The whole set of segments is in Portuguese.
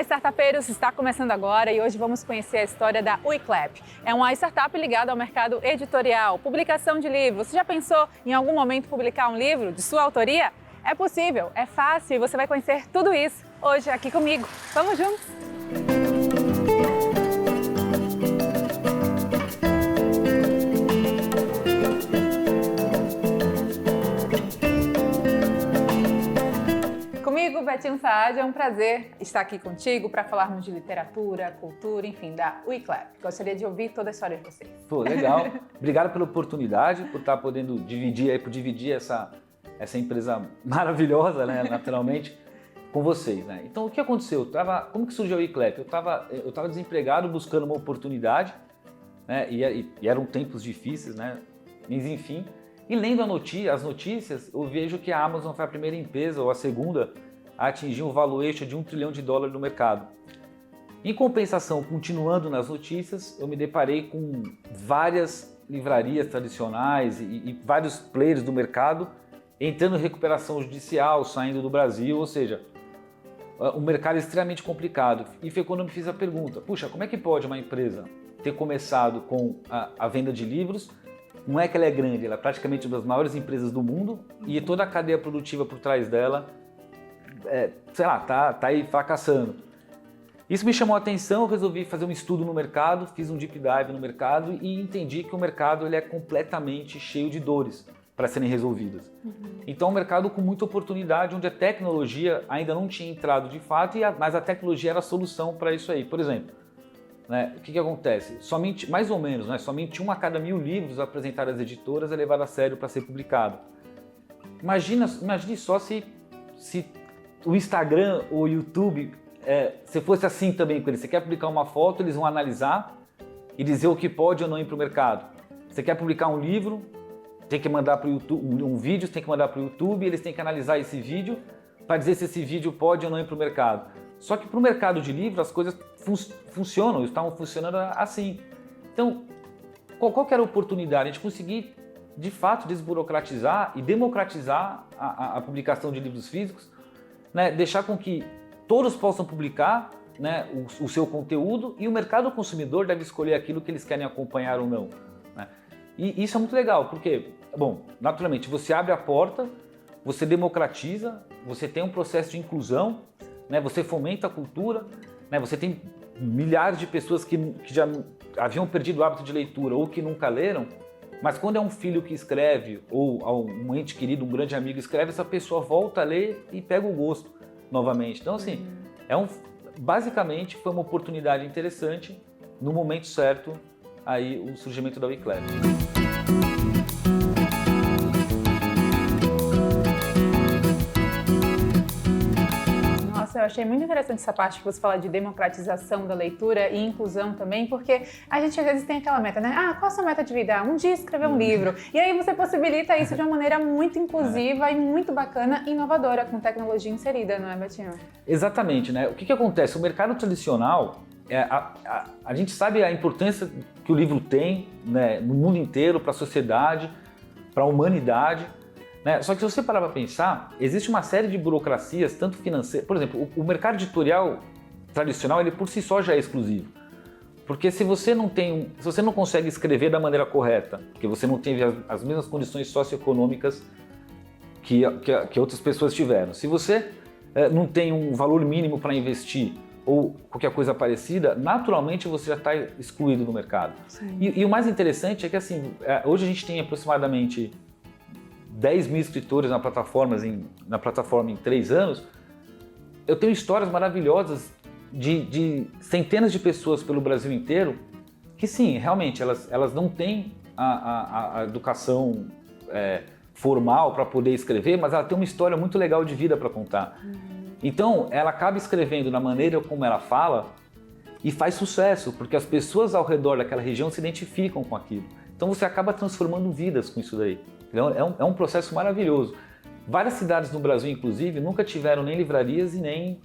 Olá, startupeiros! Está começando agora e hoje vamos conhecer a história da Weclap. É uma startup ligada ao mercado editorial, publicação de livros. Você já pensou em algum momento publicar um livro de sua autoria? É possível, é fácil e você vai conhecer tudo isso hoje aqui comigo. Vamos juntos! Comigo, Betinho Saad, é um prazer estar aqui contigo para falarmos de literatura, cultura, enfim, da Weclap. Gostaria de ouvir toda a história de vocês. Pô, legal. Obrigado pela oportunidade, por estar podendo dividir essa empresa maravilhosa, né, naturalmente, com vocês, né? Então, o que aconteceu? Como que surgiu a Weclap? Eu estava desempregado, buscando uma oportunidade, né, e eram tempos difíceis, né? Mas, enfim, e lendo as notícias, eu vejo que a Amazon foi a primeira empresa, ou a segunda, a atingir um valuation de $1 trilhão no mercado. Em compensação, continuando nas notícias, eu me deparei com várias livrarias tradicionais e vários players do mercado entrando em recuperação judicial, saindo do Brasil, ou seja, um mercado extremamente complicado. E foi quando eu me fiz a pergunta, puxa, como é que pode uma empresa ter começado com a venda de livros? Não é que ela é grande, ela é praticamente uma das maiores empresas do mundo e toda a cadeia produtiva por trás dela, tá aí fracassando. Isso me chamou a atenção, eu resolvi fazer um estudo no mercado, fiz um deep dive no mercado e entendi que o mercado ele é completamente cheio de dores para serem resolvidas. Então é um mercado com muita oportunidade, onde a tecnologia ainda não tinha entrado de fato, mas a tecnologia era a solução para isso aí. Por exemplo, né, o que acontece? Mais ou menos, somente 1 a cada 1000 livros apresentados às editoras é levado a sério para ser publicado. Imagine só se o Instagram ou o YouTube, se fosse assim também com eles. Você quer publicar uma foto, eles vão analisar e dizer o que pode ou não ir para o mercado. Você quer publicar um livro, tem que mandar para o YouTube, um vídeo, tem que mandar para o YouTube, eles têm que analisar esse vídeo para dizer se esse vídeo pode ou não ir para o mercado. Só que para o mercado de livros as coisas funcionam, estavam funcionando assim. Então, qual que era a oportunidade? A gente conseguir, de fato, desburocratizar e democratizar a publicação de livros físicos, né? Deixar com que todos possam publicar, né, o seu conteúdo e o mercado consumidor deve escolher aquilo que eles querem acompanhar ou não, né? E isso é muito legal, porque, bom, naturalmente, você abre a porta, você democratiza, você tem um processo de inclusão, né, você fomenta a cultura, né, você tem milhares de pessoas que já haviam perdido o hábito de leitura ou que nunca leram, mas quando é um filho que escreve ou um ente querido, um grande amigo escreve, essa pessoa volta a ler e pega o gosto novamente. Então, assim, basicamente foi uma oportunidade interessante, no momento certo, aí o surgimento da Weclap. Eu achei muito interessante essa parte que você fala de democratização da leitura e inclusão também, porque a gente às vezes tem aquela meta, né? Qual a sua meta de vida? Um dia escrever um livro. E aí você possibilita isso de uma maneira muito inclusiva e muito bacana e inovadora, com tecnologia inserida, não é, Betinho? Exatamente, né? O que acontece? O mercado tradicional, a gente sabe a importância que o livro tem, né, no mundo inteiro, para a sociedade, para a humanidade, né? Só que se você parar para pensar, existe uma série de burocracias, tanto financeiras. Por exemplo, o mercado editorial tradicional, ele por si só já é exclusivo. Porque se você não consegue escrever da maneira correta, porque você não teve as mesmas condições socioeconômicas que outras pessoas tiveram, se você não tem um valor mínimo para investir ou qualquer coisa parecida, naturalmente você já está excluído do mercado. E o mais interessante é que assim, hoje a gente tem aproximadamente 10 mil escritores na plataforma em 3 anos. Eu tenho histórias maravilhosas de centenas de pessoas pelo Brasil inteiro que sim, realmente elas não têm a educação formal para poder escrever, mas ela tem uma história muito legal de vida para contar. Então ela acaba escrevendo da maneira como ela fala e faz sucesso, porque as pessoas ao redor daquela região se identificam com aquilo. Então você acaba transformando vidas com isso daí. Então, é um processo maravilhoso. Várias cidades no Brasil, inclusive, nunca tiveram nem livrarias e nem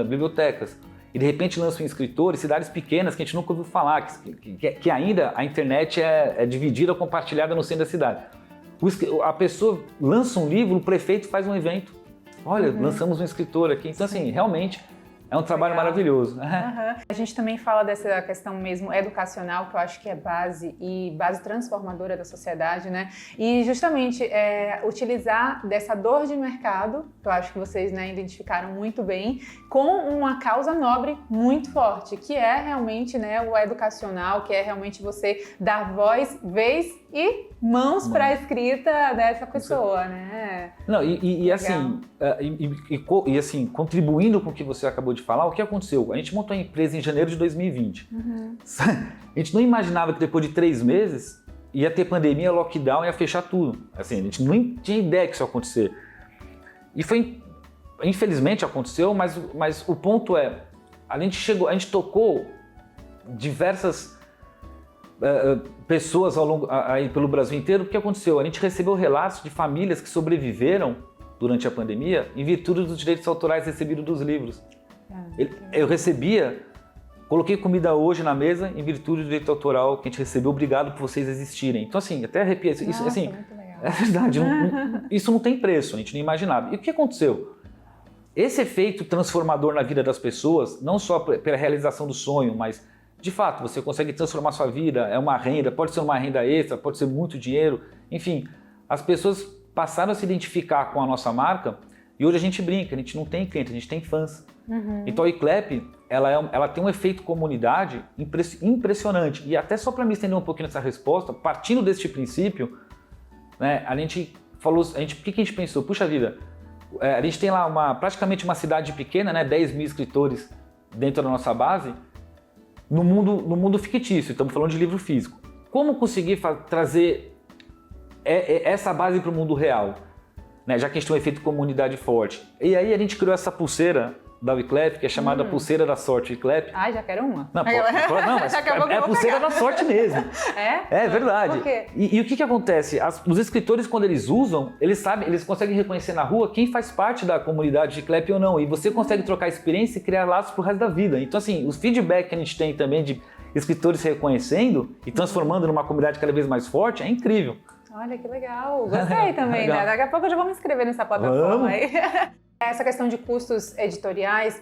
bibliotecas. E de repente lançam escritores, cidades pequenas que a gente nunca ouviu falar, que ainda a internet é dividida, compartilhada no centro da cidade. A pessoa lança um livro, o prefeito faz um evento. Olha, lançamos um escritor aqui. Então, assim, realmente É um trabalho maravilhoso. A gente também fala dessa questão mesmo educacional, que eu acho que é base e base transformadora da sociedade, né? E justamente utilizar dessa dor de mercado, que eu acho que vocês, né, identificaram muito bem, com uma causa nobre muito forte, que é realmente, né, o educacional, que é realmente você dar voz, vez e mãos para a escrita dessa pessoa, né? Não, assim, contribuindo com o que você acabou de falar, o que aconteceu? A gente montou a empresa em janeiro de 2020. A gente não imaginava que depois de 3 meses ia ter pandemia, lockdown, ia fechar tudo. Assim, a gente nem tinha ideia que isso ia acontecer. E infelizmente aconteceu, mas o ponto é, a gente tocou diversas pessoas aí pelo Brasil inteiro. O que aconteceu? A gente recebeu relatos de famílias que sobreviveram durante a pandemia em virtude dos direitos autorais recebidos dos livros. Eu coloquei comida hoje na mesa em virtude do direito autoral que a gente recebeu, obrigado por vocês existirem. Então assim, até arrepia. Isso, assim, muito legal. É verdade, isso não tem preço, a gente não imaginava. E o que aconteceu? Esse efeito transformador na vida das pessoas, não só pela realização do sonho, mas de fato, você consegue transformar sua vida, é uma renda, pode ser uma renda extra, pode ser muito dinheiro, enfim, as pessoas passaram a se identificar com a nossa marca e hoje a gente brinca, a gente não tem cliente, a gente tem fãs. Então a iClep, ela tem um efeito comunidade impressionante. E até só para me estender um pouquinho nessa resposta, partindo deste princípio, né, a gente falou, por que a gente pensou? Puxa vida, a gente tem lá praticamente uma cidade pequena, né, 10 mil escritores dentro da nossa base, no mundo fictício, estamos falando de livro físico. Como conseguir trazer essa base para o mundo real? Né? Já que a gente tem um efeito comunidade forte. E aí a gente criou essa pulseira da iClep, que é chamada Pulseira da Sorte iClep. Ah, já quero uma. Não, mas é a pulseira da sorte mesmo. É verdade. Por quê? E o que acontece? Os escritores, quando eles usam, eles conseguem reconhecer na rua quem faz parte da comunidade de iClep ou não. E você consegue trocar experiência e criar laços pro resto da vida. Então, assim, os feedback que a gente tem também de escritores se reconhecendo e transformando numa comunidade cada vez mais forte é incrível. Olha, que legal. Gostei também, né? Daqui a pouco eu já vou me inscrever nessa plataforma aí. Essa questão de custos editoriais,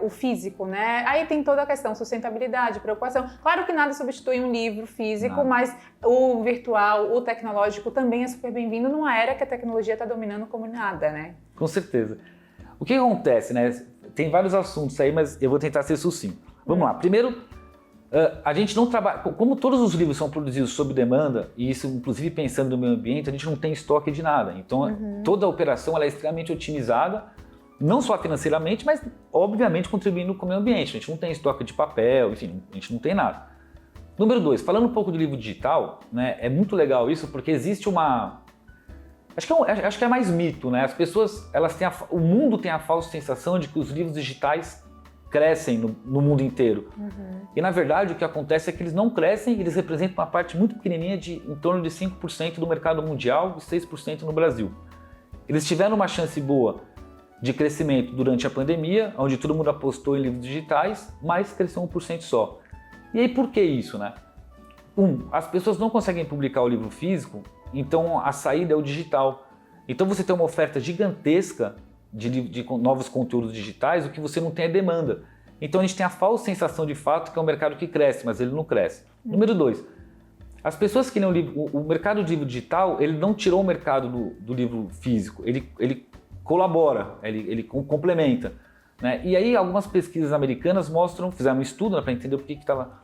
o físico, né? Aí tem toda a questão sustentabilidade, preocupação. Claro que nada substitui um livro físico, mas o virtual, o tecnológico também é super bem-vindo numa era que a tecnologia está dominando como nada, né? Com certeza. O que acontece, né? Tem vários assuntos aí, mas eu vou tentar ser sucinto. Vamos lá. Primeiro, a gente não trabalha... Como todos os livros são produzidos sob demanda, e isso inclusive pensando no meio ambiente, a gente não tem estoque de nada. Então, toda a operação ela é extremamente otimizada, não só financeiramente, mas obviamente contribuindo com o meio ambiente. A gente não tem estoque de papel, enfim, a gente não tem nada. Número 2, falando um pouco do livro digital, né, é muito legal isso porque existe uma... Acho que é mais mito, né? As pessoas, o mundo tem a falsa sensação de que os livros digitais crescem no mundo inteiro. E na verdade o que acontece é que eles não crescem, eles representam uma parte muito pequenininha em torno de 5% do mercado mundial e 6% no Brasil. Eles tiveram uma chance boa de crescimento durante a pandemia, onde todo mundo apostou em livros digitais, mas cresceu 1% só. E aí por que isso, né? As pessoas não conseguem publicar o livro físico, então a saída é o digital. Então você tem uma oferta gigantesca de novos conteúdos digitais, o que você não tem é demanda. Então a gente tem a falsa sensação de fato que é um mercado que cresce, mas ele não cresce. Número 2, as pessoas que não o mercado de livro digital, ele não tirou o mercado do livro físico, ele colabora, ele complementa. Né? E aí algumas pesquisas americanas fizeram um estudo, né, para entender por que estava...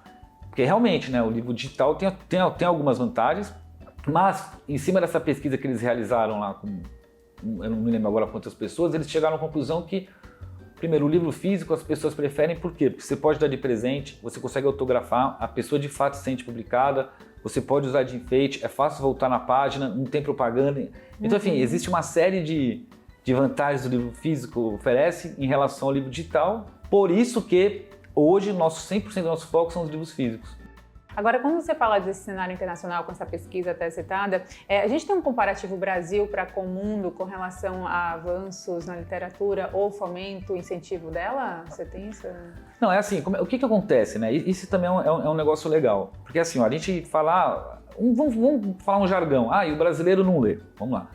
Porque realmente, né, o livro digital tem algumas vantagens, mas em cima dessa pesquisa que eles realizaram lá eu não me lembro agora quantas pessoas, eles chegaram à conclusão que, primeiro, o livro físico as pessoas preferem, por quê? Porque você pode dar de presente, você consegue autografar, a pessoa de fato se sente publicada, você pode usar de enfeite, é fácil voltar na página, não tem propaganda. Então, enfim, existe uma série de vantagens do livro físico oferece em relação ao livro digital, por isso que hoje 100% do nosso foco são os livros físicos. Agora, quando você fala desse cenário internacional, com essa pesquisa até citada, a gente tem um comparativo Brasil com o mundo com relação a avanços na literatura ou fomento, incentivo dela? Você tem isso? Não, é assim, o que acontece, né? Isso também é um negócio legal. Porque assim, ó, a gente fala, vamos falar um jargão, e o brasileiro não lê. Vamos lá.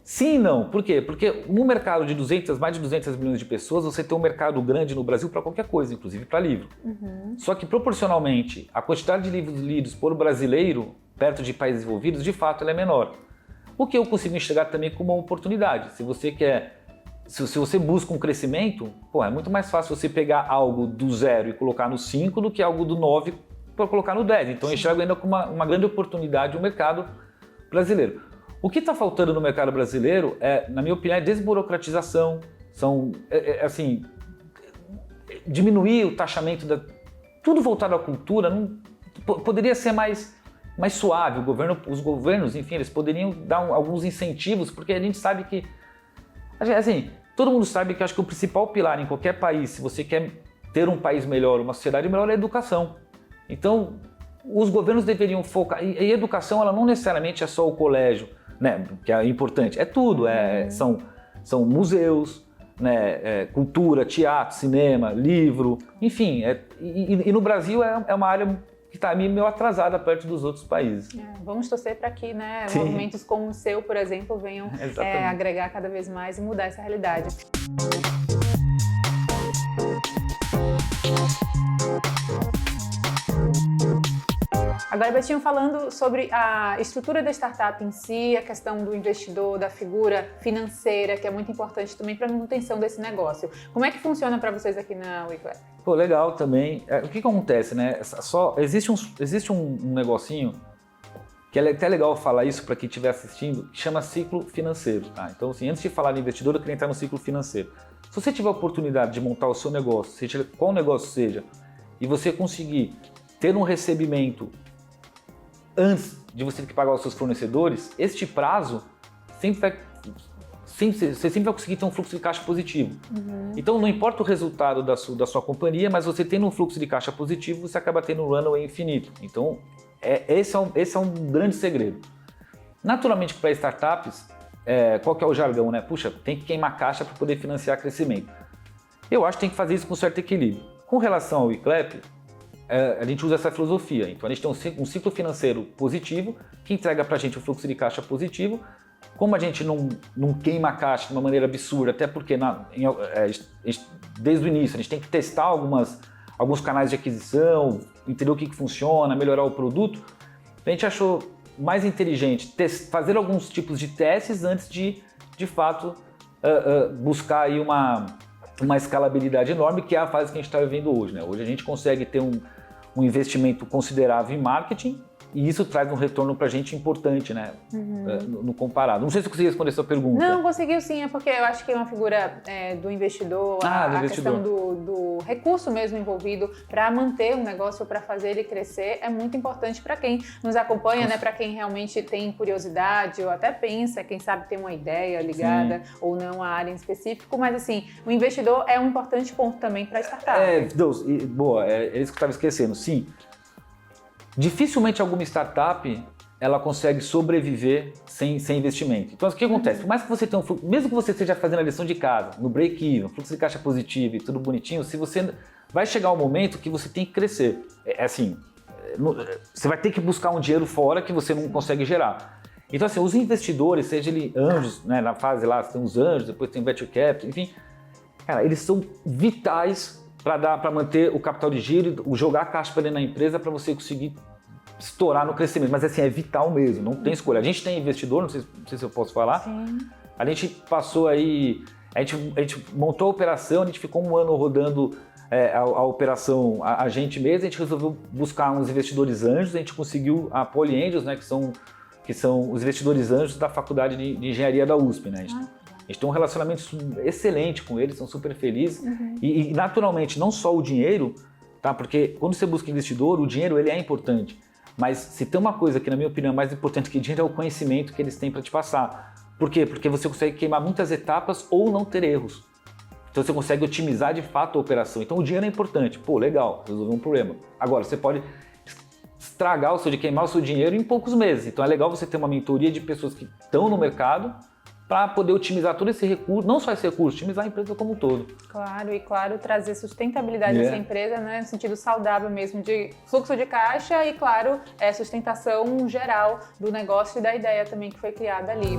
Sim e não. Por quê? Porque no mercado de mais de 200 milhões de pessoas, você tem um mercado grande no Brasil para qualquer coisa, inclusive para livro. Só que proporcionalmente, a quantidade de livros lidos por brasileiro, perto de países desenvolvidos, de fato ela é menor. O que eu consigo enxergar também como uma oportunidade. Se você busca um crescimento, é muito mais fácil você pegar algo do 0 e colocar no 5 do que algo do 9 para colocar no 10. Então eu enxergo ainda como uma grande oportunidade o mercado brasileiro. O que está faltando no mercado brasileiro na minha opinião, é desburocratização, diminuir o taxamento, tudo voltado à cultura, poderia ser mais suave. Os governos, enfim, eles poderiam dar alguns incentivos, porque a gente sabe que, assim, todo mundo sabe que acho que o principal pilar em qualquer país, se você quer ter um país melhor, uma sociedade melhor, é a educação. Então, os governos deveriam focar, e a educação ela não necessariamente é só o colégio, né, que é importante, é tudo, são museus, né, cultura, teatro, cinema, livro, enfim, e no Brasil é uma área que está meio atrasada perto dos outros países. Vamos torcer para que, né, movimentos como o seu, por exemplo, venham agregar cada vez mais e mudar essa realidade. Agora, Betinho, falando sobre a estrutura da startup em si, a questão do investidor, da figura financeira, que é muito importante também para a manutenção desse negócio. Como é que funciona para vocês aqui na WeClap? Pô, legal também. O que acontece, né? Existe um negocinho que é até legal falar isso para quem estiver assistindo, que chama ciclo financeiro. Tá? Então, assim, antes de falar de investidor, eu queria entrar no ciclo financeiro. Se você tiver a oportunidade de montar o seu negócio, seja qual negócio seja, e você conseguir ter um recebimento antes de você ter que pagar os seus fornecedores, este prazo você sempre vai conseguir ter um fluxo de caixa positivo. Então não importa o resultado da sua companhia, mas você tendo um fluxo de caixa positivo, você acaba tendo um runway infinito. Então esse é um grande segredo. Naturalmente para startups, qual que é o jargão, né? Puxa, tem que queimar caixa para poder financiar crescimento. Eu acho que tem que fazer isso com certo equilíbrio. Com relação ao WeClap, a gente usa essa filosofia. Então a gente tem um ciclo financeiro positivo que entrega para a gente um fluxo de caixa positivo. Como a gente não queima a caixa de uma maneira absurda, até porque desde o início a gente tem que testar alguns canais de aquisição, entender o que funciona, melhorar o produto, a gente achou mais inteligente fazer alguns tipos de testes antes de fato buscar aí uma escalabilidade enorme, que é a fase que a gente está vivendo hoje, né? Hoje a gente consegue ter um investimento considerável em marketing e isso traz um retorno para a gente importante, né? No comparado. Não sei se eu consegui responder a sua pergunta. Não, conseguiu sim, é porque eu acho que uma figura do investidor, a questão do recurso mesmo envolvido para manter um negócio, para fazer ele crescer, é muito importante para quem nos acompanha, né? Para quem realmente tem curiosidade ou até pensa, quem sabe tem uma ideia ligada ou não à área em específico, mas assim, o investidor é um importante ponto também para a startup. Boa, é isso que eu estava esquecendo, sim. Dificilmente alguma startup ela consegue sobreviver sem investimento. Então, o que acontece? Por mais que você tenha mesmo que você esteja fazendo a lição de casa, no break-even, fluxo de caixa positivo e tudo bonitinho, se você vai chegar um momento que você tem que crescer. Você vai ter que buscar um dinheiro fora que você não consegue gerar. Então, assim, os investidores, seja ele anjos, né, na fase lá, você tem os anjos, depois tem o venture capital, enfim, cara, eles são vitais para manter o capital de giro, jogar a caixa para dentro da empresa para você conseguir estourar no crescimento. Mas assim, é vital mesmo, não tem escolha. A gente tem investidor, não sei se eu posso falar. Sim. A gente passou aí, a gente montou a operação, a gente ficou um ano rodando a operação a gente mesmo, a gente resolveu buscar uns investidores anjos, a gente conseguiu a Poly Angels, né, que são os investidores anjos da Faculdade de Engenharia da USP, né? A gente tem um relacionamento excelente com eles, são super felizes. E naturalmente, não só o dinheiro, tá? Porque quando você busca investidor, o dinheiro ele é importante. Mas se tem uma coisa que, na minha opinião, é mais importante que dinheiro é o conhecimento que eles têm para te passar. Por quê? Porque você consegue queimar muitas etapas ou não ter erros. Então você consegue otimizar de fato a operação. Então o dinheiro é importante. Pô, legal, resolveu um problema. Agora, você pode queimar o seu dinheiro em poucos meses. Então é legal você ter uma mentoria de pessoas que estão no mercado para poder otimizar todo esse recurso, não só esse recurso, otimizar a empresa como um todo. Claro, trazer sustentabilidade dessa empresa, né, no sentido saudável mesmo, de fluxo de caixa e, claro, sustentação geral do negócio e da ideia também que foi criada ali.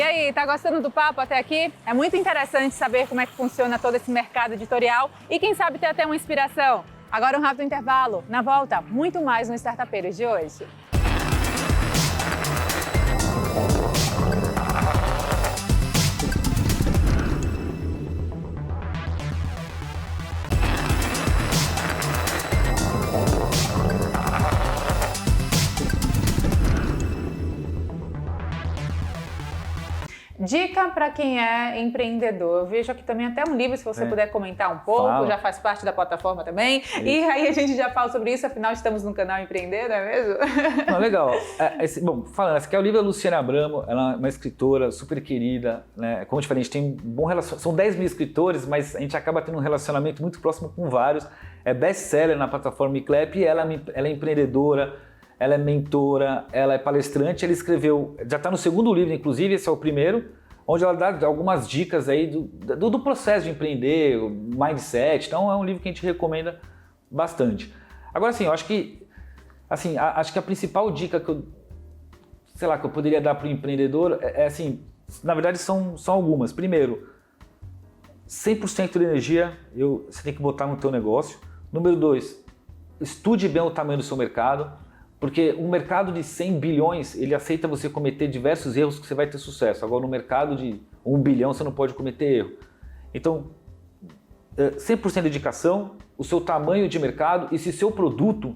aí, tá gostando do papo até aqui? É muito interessante saber como é que funciona todo esse mercado editorial e quem sabe ter até uma inspiração. Agora um rápido intervalo. Na volta, muito mais no Startupeiros de hoje. Dica para quem é empreendedor. Eu vejo aqui também até um livro, se você puder comentar um pouco, já faz parte da plataforma também. E aí a gente já fala sobre isso, afinal estamos no canal Empreender, não é mesmo? Não, legal. Bom, falando, esse aqui é o livro da Luciana Abramo, ela é uma escritora super querida, né? Como eu te falei, a gente tem um bom relacionamento, são 10 mil escritores, mas a gente acaba tendo um relacionamento muito próximo com vários. É best-seller na plataforma eClep e ela é empreendedora, ela é mentora, ela é palestrante, ela escreveu, já está no segundo livro, inclusive, esse é o primeiro, onde ela dá algumas dicas aí do processo de empreender, o mindset. Então é um livro que a gente recomenda bastante. Agora, assim, eu acho que, acho que a principal dica que eu poderia dar para o empreendedor assim, na verdade são algumas. Primeiro, 100% de energia você tem que botar no teu negócio. Número 2, estude bem o tamanho do seu mercado. Porque um mercado de 100 bilhões, ele aceita você cometer diversos erros que você vai ter sucesso. Agora, no mercado de 1 bilhão, você não pode cometer erro. Então, 100% de dedicação, o seu tamanho de mercado e se seu produto,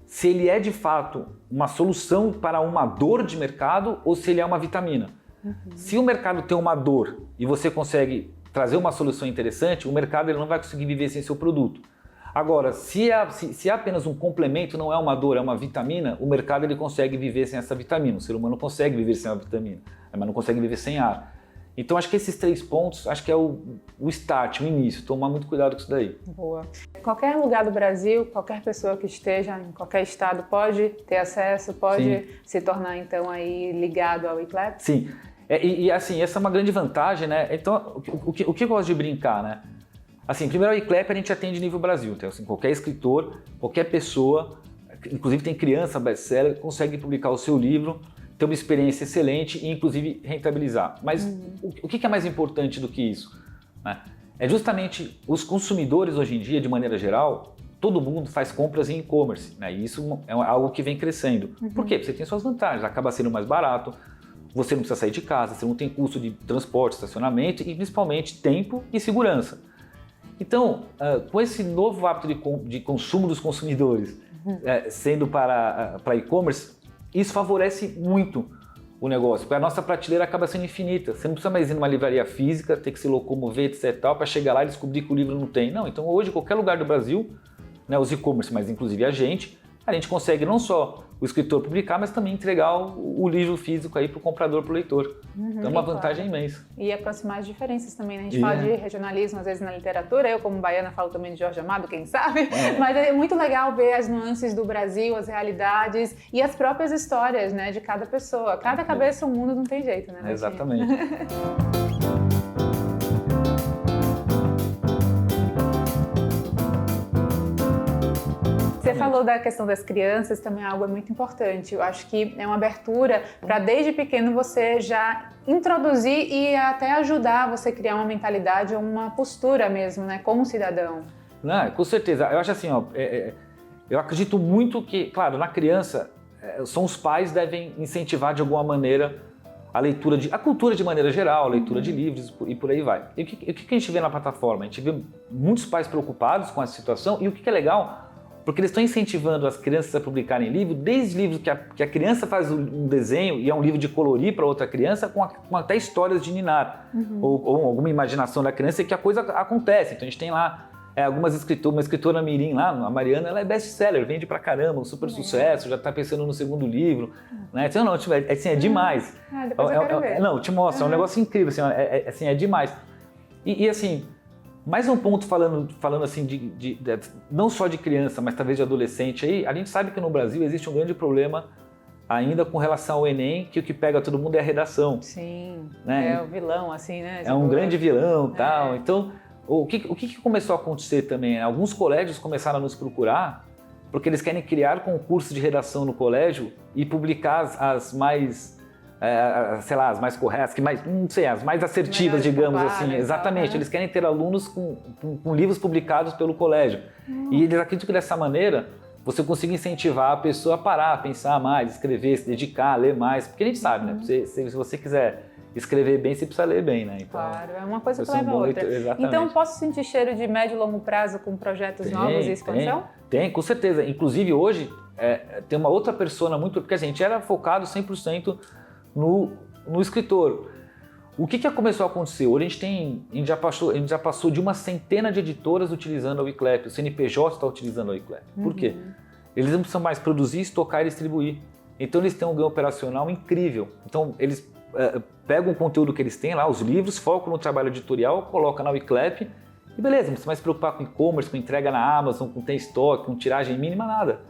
se ele é de fato uma solução para uma dor de mercado ou se ele é uma vitamina. Se o mercado tem uma dor e você consegue trazer uma solução interessante, o mercado ele não vai conseguir viver sem seu produto. Agora, se é apenas um complemento, não é uma dor, é uma vitamina, o mercado ele consegue viver sem essa vitamina. O ser humano consegue viver sem a vitamina, mas não consegue viver sem ar. Então, acho que esses 3 pontos, acho que é o start, o início. Tomar muito cuidado com isso daí. Boa. Qualquer lugar do Brasil, qualquer pessoa que esteja em qualquer estado pode ter acesso, pode se tornar, então, aí ligado ao eClep? Sim. Assim, essa é uma grande vantagem, né? Então, o que eu gosto de brincar, né? Assim, primeiro, a eClep a gente atende nível Brasil. Então, assim, qualquer escritor, qualquer pessoa, inclusive tem criança best-seller, consegue publicar o seu livro, ter uma experiência excelente e, inclusive, rentabilizar. Mas o que é mais importante do que isso? Né? É justamente os consumidores hoje em dia, de maneira geral, todo mundo faz compras em e-commerce. Né? E isso é algo que vem crescendo. Por quê? Porque você tem suas vantagens, acaba sendo mais barato, você não precisa sair de casa, você não tem custo de transporte, estacionamento e, principalmente, tempo e segurança. Então, com esse novo hábito de consumo dos consumidores sendo para e-commerce, isso favorece muito o negócio, porque a nossa prateleira acaba sendo infinita. Você não precisa mais ir numa livraria física, ter que se locomover, etc. para chegar lá e descobrir que o livro não tem. Não, então hoje, em qualquer lugar do Brasil, né, os e-commerce, mas inclusive a gente consegue não só o escritor publicar, mas também entregar o livro físico aí para o comprador, para o leitor. Então é uma vantagem imensa. E aproximar as diferenças também, né? A gente fala de regionalismo, às vezes, na literatura. Eu, como baiana, falo também de Jorge Amado, quem sabe? Mas é muito legal ver as nuances do Brasil, as realidades e as próprias histórias, né, de cada pessoa. Cada cabeça é um mundo, não tem jeito, né? Exatamente. Você falou da questão das crianças, também algo muito importante. Eu acho que é uma abertura para desde pequeno você já introduzir e até ajudar você a criar uma mentalidade ou uma postura mesmo, né, como cidadão. Não, com certeza. Eu acho assim, eu acredito muito que, claro, na criança, são os pais devem incentivar de alguma maneira a cultura de maneira geral, a leitura de livros e por aí vai. E o que a gente vê na plataforma? A gente vê muitos pais preocupados com essa situação e o que é legal, porque eles estão incentivando as crianças a publicarem livros, desde livros que a criança faz um desenho e é um livro de colorir para outra criança, com até histórias de ninar, ou alguma imaginação da criança, que a coisa acontece. Então a gente tem lá uma escritora mirim lá, a Mariana, ela é best-seller, vende pra caramba, um super sucesso, já está pensando no segundo livro. Né? Então, não, assim, é demais. Depois eu quero ver. Não, eu te mostro, é um negócio incrível, assim, é demais. E assim, mais um ponto falando assim de não só de criança, mas talvez de adolescente aí, a gente sabe que no Brasil existe um grande problema ainda com relação ao Enem, que o que pega todo mundo é a redação. Sim, né? É o vilão, assim, né? É um grande vilão e tal. Então, o que começou a acontecer também? Alguns colégios começaram a nos procurar porque eles querem criar concursos de redação no colégio e publicar as mais sei lá, as mais corretas, não sei, as mais assertivas, digamos assim. Exatamente, eles querem ter alunos com livros publicados pelo colégio. E eles acreditam que dessa maneira você consiga incentivar a pessoa a parar, a pensar mais, escrever, se dedicar, ler mais. Porque a gente sabe, né? Se você quiser escrever bem, você precisa ler bem, né? Então, claro, é uma coisa que leva a outra. Então, posso sentir cheiro de médio e longo prazo com projetos novos e expansão? Tem, com certeza. Inclusive, hoje, tem uma outra persona muito... Porque a gente era focado 100% no escritor. O que começou a acontecer? Hoje a gente já passou de uma centena de editoras utilizando a Wiclap. O CNPJ está utilizando a Wiclap. Por quê? Eles não precisam mais produzir, estocar e distribuir. Então, eles têm um ganho operacional incrível. Então, eles pegam o conteúdo que eles têm lá, os livros, focam no trabalho editorial, colocam na Wiclap e beleza, não precisa mais se preocupar com e-commerce, com entrega na Amazon, com ter estoque, com tiragem mínima, nada.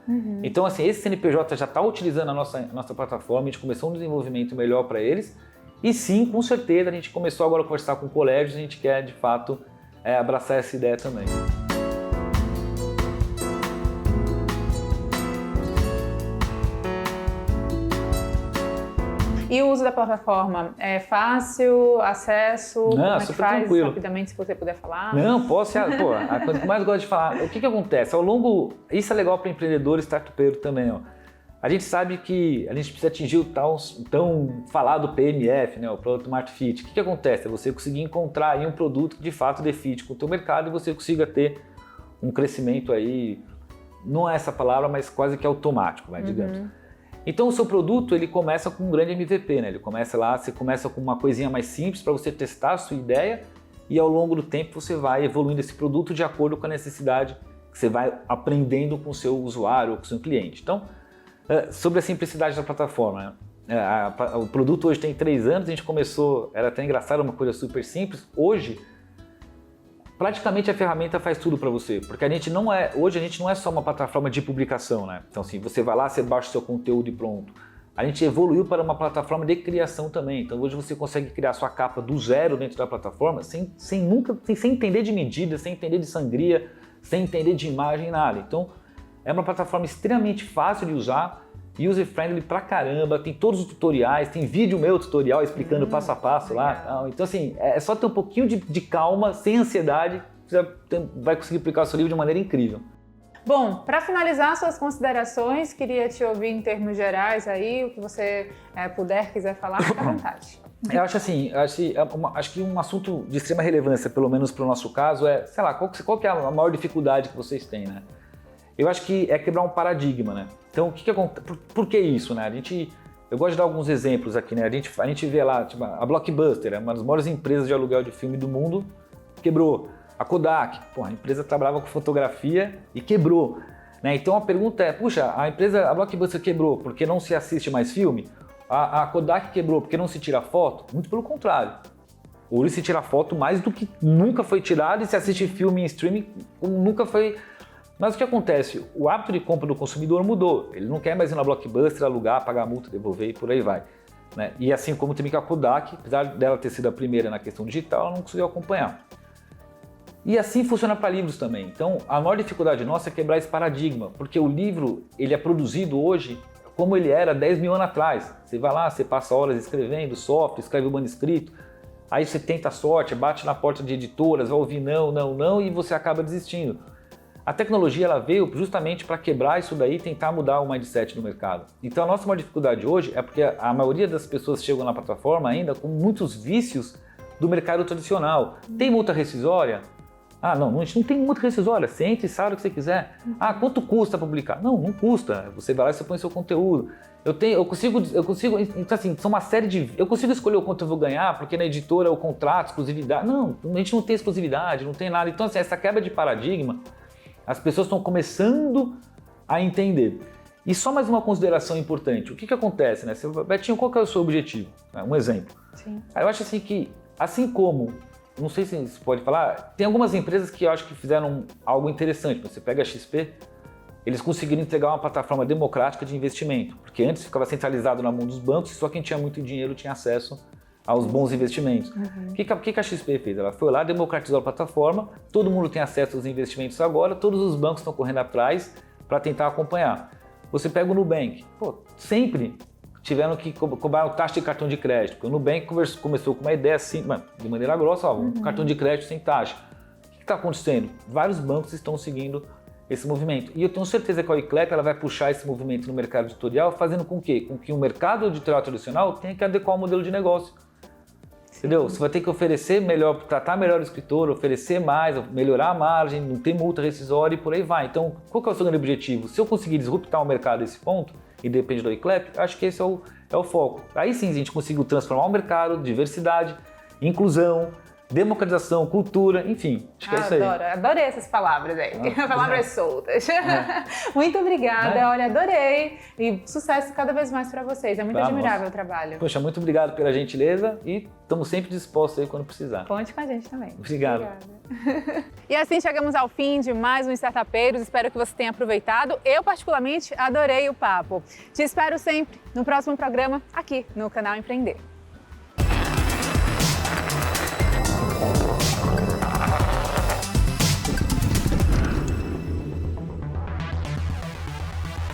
Então, assim, esse CNPJ já está utilizando a nossa plataforma, a gente começou um desenvolvimento melhor para eles e sim, com certeza, a gente começou agora a conversar com colégios, a gente quer, de fato, abraçar essa ideia também. E o uso da plataforma é fácil, acesso? Não, como é que super faz? tranquilo. Rapidamente, se você puder falar. Não, posso. A coisa que eu mais gosto de falar, o que acontece? Isso é legal para empreendedor e startupeiro também. Ó. A gente sabe que a gente precisa atingir o tão falado PMF, né, o Product Market Fit. O que acontece? É você conseguir encontrar aí um produto que de fato dê fit com o teu mercado e você consiga ter um crescimento aí, não é essa palavra, mas quase que automático, né, digamos. Então o seu produto ele começa com um grande MVP, né? Ele começa lá, você começa com uma coisinha mais simples para você testar a sua ideia e ao longo do tempo você vai evoluindo esse produto de acordo com a necessidade que você vai aprendendo com o seu usuário ou com o seu cliente. Então, sobre a simplicidade da plataforma, né? O produto hoje tem 3 anos, a gente começou, era até engraçado, uma coisa super simples. Hoje, praticamente a ferramenta faz tudo para você, porque hoje a gente não é só uma plataforma de publicação, né? Então assim, você vai lá, você baixa o seu conteúdo e pronto. A gente evoluiu para uma plataforma de criação também, então hoje você consegue criar sua capa do zero dentro da plataforma sem entender de medida, sem entender de sangria, sem entender de imagem, nada. Então é uma plataforma extremamente fácil de usar, user-friendly pra caramba, tem todos os tutoriais, tem vídeo meu tutorial explicando passo a passo lá. Então assim, é só ter um pouquinho de calma, sem ansiedade, você vai conseguir aplicar o seu livro de maneira incrível. Bom, para finalizar suas considerações, queria te ouvir em termos gerais aí, o que você quiser falar, fica à vontade. Eu acho assim, acho que um assunto de extrema relevância, pelo menos para o nosso caso, sei lá, qual que é a maior dificuldade que vocês têm, né? Eu acho que é quebrar um paradigma, né? Então, o que acontece? Por que isso, né? Eu gosto de dar alguns exemplos aqui, né? A gente vê lá, tipo, a Blockbuster, uma das maiores empresas de aluguel de filme do mundo, quebrou. A Kodak, a empresa trabalhava com fotografia e quebrou, né? Então a pergunta é, puxa, a Blockbuster quebrou porque não se assiste mais filme? A Kodak quebrou porque não se tira foto? Muito pelo contrário. Hoje se tira foto mais do que nunca foi tirado e se assiste filme em streaming como nunca foi. Mas o que acontece? O hábito de compra do consumidor mudou. Ele não quer mais ir na Blockbuster, alugar, pagar multa, devolver e por aí vai, né? E assim como também que a Kodak, apesar dela ter sido a primeira na questão digital, ela não conseguiu acompanhar. E assim funciona para livros também. Então, a maior dificuldade nossa é quebrar esse paradigma, porque o livro ele é produzido hoje como ele era 10 mil anos atrás. Você vai lá, você passa horas escrevendo, sofre, escreve o manuscrito, aí você tenta a sorte, bate na porta de editoras, vai ouvir não, e você acaba desistindo. A tecnologia ela veio justamente para quebrar isso daí e tentar mudar o mindset do mercado. Então, a nossa maior dificuldade hoje é porque a maioria das pessoas chegam na plataforma ainda com muitos vícios do mercado tradicional. Tem multa rescisória? Ah, não, a gente não tem multa rescisória, você entra e sabe o que você quiser. Ah, quanto custa publicar? Não custa, você vai lá e você põe seu conteúdo. Eu consigo, então assim, são uma série de... Eu consigo escolher o quanto eu vou ganhar, porque na editora o contrato, exclusividade... Não, a gente não tem exclusividade, não tem nada. Então assim, essa quebra de paradigma, as pessoas estão começando a entender. E só mais uma consideração importante, o que acontece, né? Betinho, qual que é o seu objetivo? Um exemplo. Sim. Eu acho assim que, assim como... Não sei se você pode falar, tem algumas empresas que eu acho que fizeram algo interessante. Você pega a XP, eles conseguiram entregar uma plataforma democrática de investimento, porque antes ficava centralizado na mão dos bancos e só quem tinha muito dinheiro tinha acesso aos bons investimentos. O que a XP fez? Ela foi lá, democratizou a plataforma, todo mundo tem acesso aos investimentos agora, todos os bancos estão correndo atrás para tentar acompanhar. Você pega o Nubank, sempre tiveram que cobrar taxa de cartão de crédito. Porque o Nubank começou com uma ideia assim, de maneira grossa, um cartão de crédito sem taxa. O que está acontecendo? Vários bancos estão seguindo esse movimento. E eu tenho certeza que a Oiclep ela vai puxar esse movimento no mercado editorial, fazendo com quê? Com que o mercado editorial tradicional tenha que adequar o modelo de negócio. Entendeu? Você vai ter que oferecer melhor, tratar melhor o escritor, oferecer mais, melhorar a margem, não ter multa rescisória e por aí vai. Então, qual que é o seu grande objetivo? Se eu conseguir disruptar o mercado nesse ponto, e depende do Oiclep, acho que esse é o foco. Aí sim a gente conseguiu transformar o mercado, diversidade, inclusão, democratização, cultura, enfim, acho que é isso aí. Adorei essas palavras aí, palavras soltas. Muito obrigada, olha, adorei e sucesso cada vez mais para vocês, é muito admirável o trabalho. Poxa, muito obrigado pela gentileza e estamos sempre dispostos aí quando precisar. Conte com a gente também. Obrigado. E assim chegamos ao fim de mais um Startupeiros, espero que você tenha aproveitado. Eu particularmente adorei o papo. Te espero sempre no próximo programa aqui no canal Empreender.